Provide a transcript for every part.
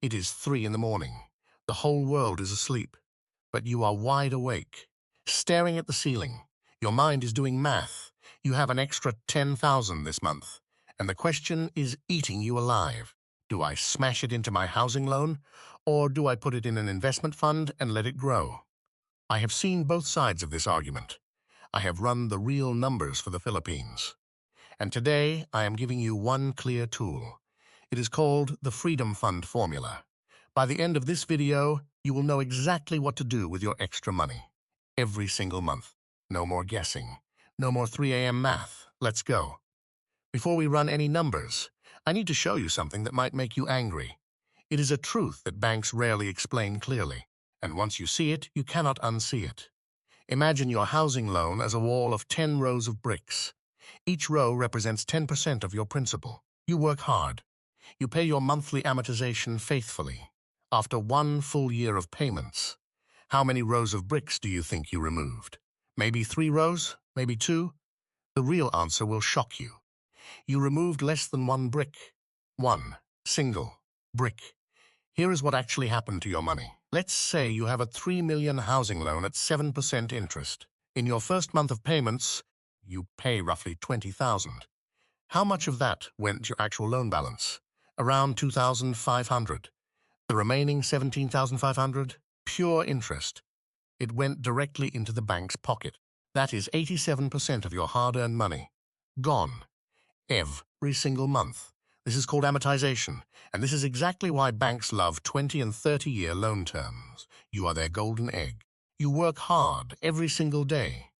It is 3 in the morning. The whole world is asleep. But you are wide awake, staring at the ceiling. Your mind is doing math. You have an extra 10,000 this month. And the question is eating you alive. Do I smash it into my housing loan, or do I put it in an investment fund and let it grow? I have seen both sides of this argument. I have run the real numbers for the Philippines. And today I am giving you one clear tool. It is called the Freedom Fund formula. By the end of this video, you will know exactly what to do with your extra money. Every single month. No more guessing. No more 3 a.m. math. Let's go. Before we run any numbers, I need to show you something that might make you angry. It is a truth that banks rarely explain clearly, and once you see it, you cannot unsee it. Imagine your housing loan as a wall of 10 rows of bricks. Each row represents 10% of your principal. You work hard. You pay your monthly amortization faithfully. After 1 full year of payments, how many rows of bricks do you think you removed? Maybe 3 rows? Maybe 2? The real answer will shock you. You removed less than 1 brick. 1 single brick. Here is what actually happened to your money. Let's say you have a 3 million housing loan at 7% interest. In your first month of payments, you pay roughly 20,000. How much of that went to your actual loan balance? Around 2,500. The remaining 17,500? Pure interest. It went directly into the bank's pocket. That is 87% of your hard-earned money. Gone. Every single month. This is called amortization, and this is exactly why banks love 20 and 30-year loan terms. You are their golden egg. You work hard every single day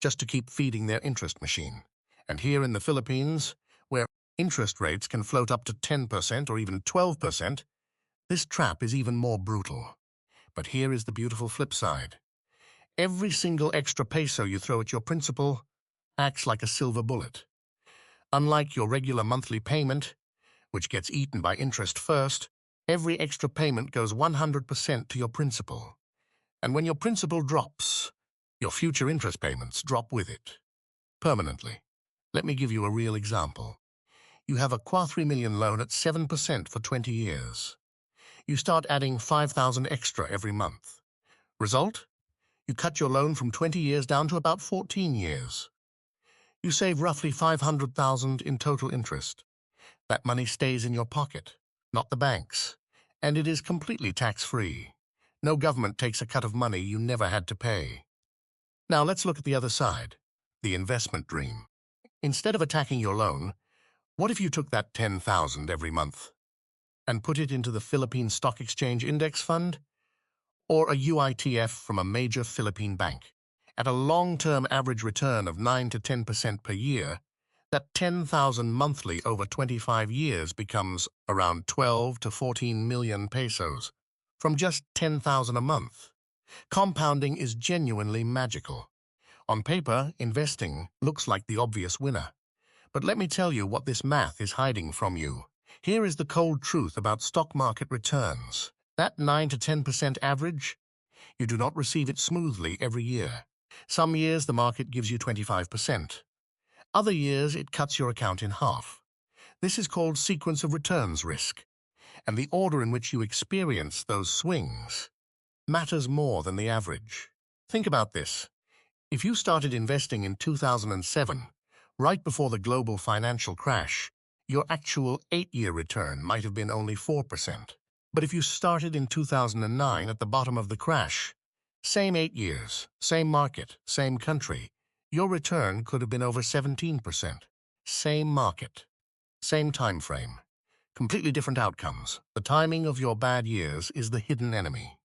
just to keep feeding their interest machine. And here in the Philippines, where interest rates can float up to 10% or even 12%, this trap is even more brutal. But here is the beautiful flip side. Every single extra peso you throw at your principal acts like a silver bullet. Unlike your regular monthly payment, which gets eaten by interest first, every extra payment goes 100% to your principal. And when your principal drops, your future interest payments drop with it. Permanently. Let me give you a real example. You have a 3 million loan at 7% for 20 years. You start adding 5,000 extra every month. Result? You cut your loan from 20 years down to about 14 years. You save roughly 500,000 in total interest. That money stays in your pocket, not the bank's, and it is completely tax-free. No government takes a cut of money you never had to pay. Now let's look at the other side, the investment dream. Instead of attacking your loan, what if you took that 10,000 every month and put it into the Philippine Stock Exchange Index Fund or a UITF from a major Philippine bank? At a long-term average return of 9 to 10% per year, that 10,000 monthly over 25 years becomes around 12 to 14 million pesos from just 10,000 a month. Compounding is genuinely magical. On paper, investing looks like the obvious winner. But let me tell you what this math is hiding from you. Here is the cold truth about stock market returns. That 9 to 10% average, you do not receive it smoothly every year. Some years the market gives you 25%. Other years it cuts your account in half. This is called sequence of returns risk. And the order in which you experience those swings matters more than the average. Think about this. If you started investing in 2007, right before the global financial crash, your actual 8-year return might have been only 4%. But if you started in 2009 at the bottom of the crash, same 8 years, same market, same country, your return could have been over 17%. Same market, same time frame, completely different outcomes. The timing of your bad years is the hidden enemy.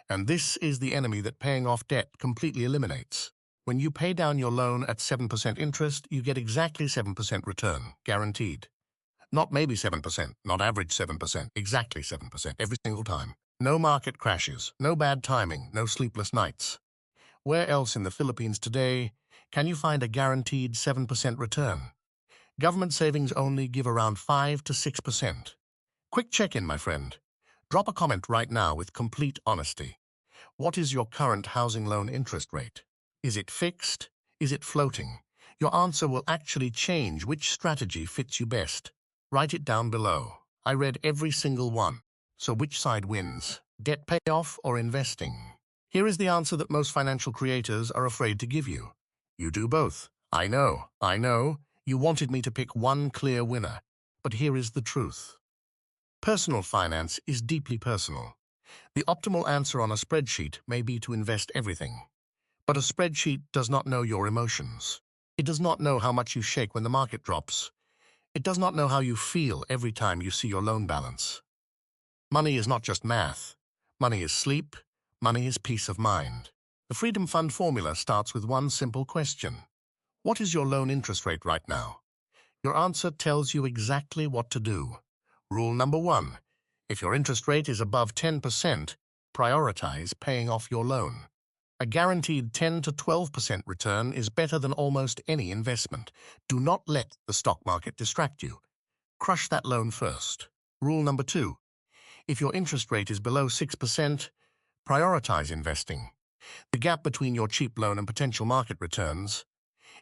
And this is the enemy that paying off debt completely eliminates. When you pay down your loan at 7% interest, you get exactly 7% return, guaranteed. Not maybe 7%, not average 7%, exactly 7% every single time. No market crashes, no bad timing, no sleepless nights. Where else in the Philippines today can you find a guaranteed 7% return? Government savings only give around 5 to 6%. Quick check-in, my friend. Drop a comment right now with complete honesty. What is your current housing loan interest rate? Is it fixed? Is it floating? Your answer will actually change which strategy fits you best. Write it down below. I read every single one. So which side wins? Debt payoff or investing? Here is the answer that most financial creators are afraid to give you. You do both. I know. You wanted me to pick one clear winner. But here is the truth. Personal finance is deeply personal. The optimal answer on a spreadsheet may be to invest everything. But a spreadsheet does not know your emotions. It does not know how much you shake when the market drops. It does not know how you feel every time you see your loan balance. Money is not just math. Money is sleep. Money is peace of mind. The Freedom Fund formula starts with one simple question. What is your loan interest rate right now? Your answer tells you exactly what to do. Rule number 1. If your interest rate is above 10%, prioritize paying off your loan. A guaranteed 10 to 12% return is better than almost any investment. Do not let the stock market distract you. Crush that loan first. Rule number 2. If your interest rate is below 6%, prioritize investing. The gap between your cheap loan and potential market returns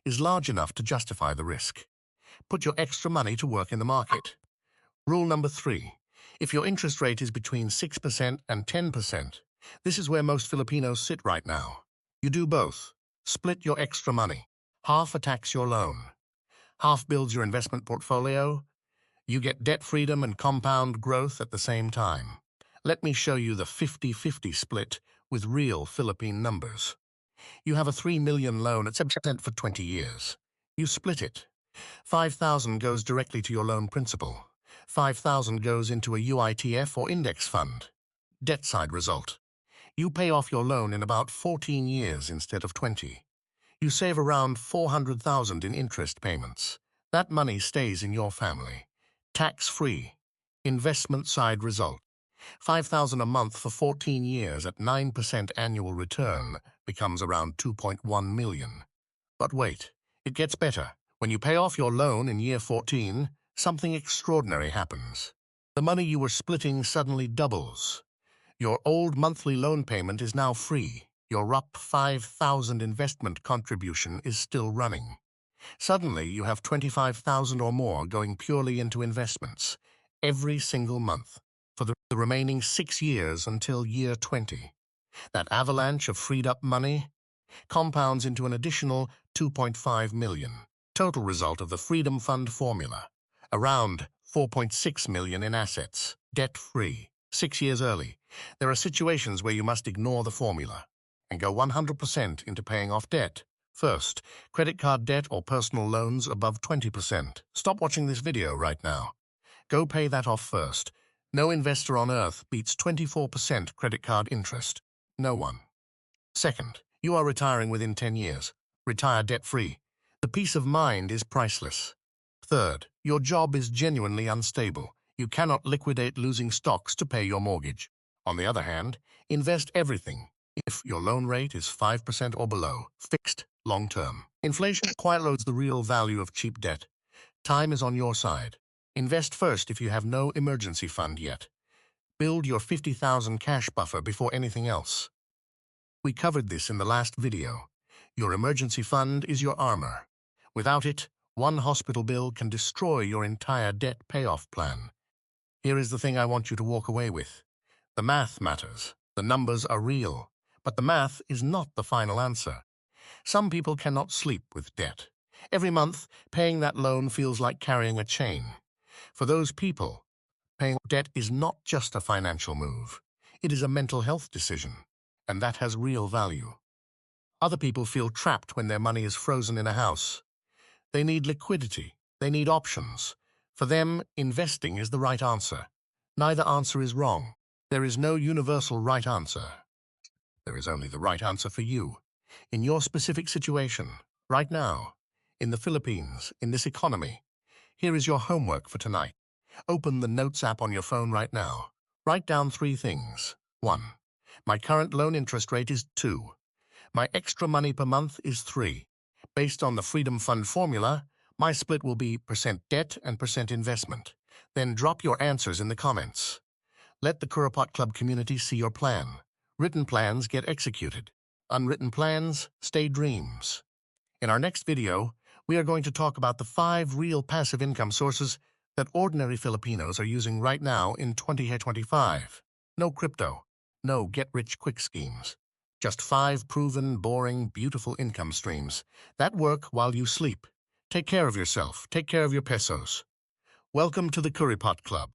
is large enough to justify the risk. Put your extra money to work in the market. Rule number 3. If your interest rate is between 6% and 10%, this is where most Filipinos sit right now. You do both. Split your extra money. Half attacks your loan. Half builds your investment portfolio. You get debt freedom and compound growth at the same time. Let me show you the 50-50 split with real Philippine numbers. You have a 3 million loan at 7% for 20 years. You split it. 5,000 goes directly to your loan principal. 5,000 goes into a UITF or index fund. Debt side result. You pay off your loan in about 14 years instead of 20. You save around 400,000 in interest payments. That money stays in your family. Tax-free. Investment side result. 5,000 a month for 14 years at 9% annual return becomes around 2.1 million. But wait, it gets better. When you pay off your loan in year 14, something extraordinary happens. The money you were splitting suddenly doubles. Your old monthly loan payment is now free. Your RUP 5,000 investment contribution is still running. Suddenly, you have 25,000 or more going purely into investments, every single month, for the remaining 6 years until year 20. That avalanche of freed-up money compounds into an additional 2.5 million. Total result of the Freedom Fund formula, around 4.6 million in assets, debt-free, 6 years early. There are situations where you must ignore the formula and go 100% into paying off debt. First, credit card debt or personal loans above 20%. Stop watching this video right now. Go pay that off first. No investor on earth beats 24% credit card interest. No one. Second, you are retiring within 10 years. Retire debt-free. The peace of mind is priceless. Third, your job is genuinely unstable. You cannot liquidate losing stocks to pay your mortgage. On the other hand, invest everything. If your loan rate is 5% or below, fixed, long-term. Inflation quietly erodes the real value of cheap debt. Time is on your side. Invest first if you have no emergency fund yet. Build your 50,000 cash buffer before anything else. We covered this in the last video. Your emergency fund is your armor. Without it, one hospital bill can destroy your entire debt payoff plan. Here is the thing I want you to walk away with. The math matters. The numbers are real. But the math is not the final answer. Some people cannot sleep with debt. Every month, paying that loan feels like carrying a chain. For those people, paying debt is not just a financial move. It is a mental health decision, and that has real value. Other people feel trapped when their money is frozen in a house. They need liquidity. They need options. For them, investing is the right answer. Neither answer is wrong. There is no universal right answer. There is only the right answer for you. In your specific situation, right now, in the Philippines, in this economy, here is your homework for tonight. Open the Notes app on your phone right now. Write down 3 things. 1. My current loan interest rate is 2. My extra money per month is 3. Based on the Freedom Fund formula, my split will be % debt and % investment. Then drop your answers in the comments. Let the Kuripot Club community see your plan. Written plans get executed. Unwritten plans stay dreams. In our next video, we are going to talk about the 5 real passive income sources that ordinary Filipinos are using right now in 2025. No crypto, no get-rich-quick schemes. Just 5 proven, boring, beautiful income streams that work while you sleep. Take care of yourself. Take care of your pesos. Welcome to the Kuripot Club.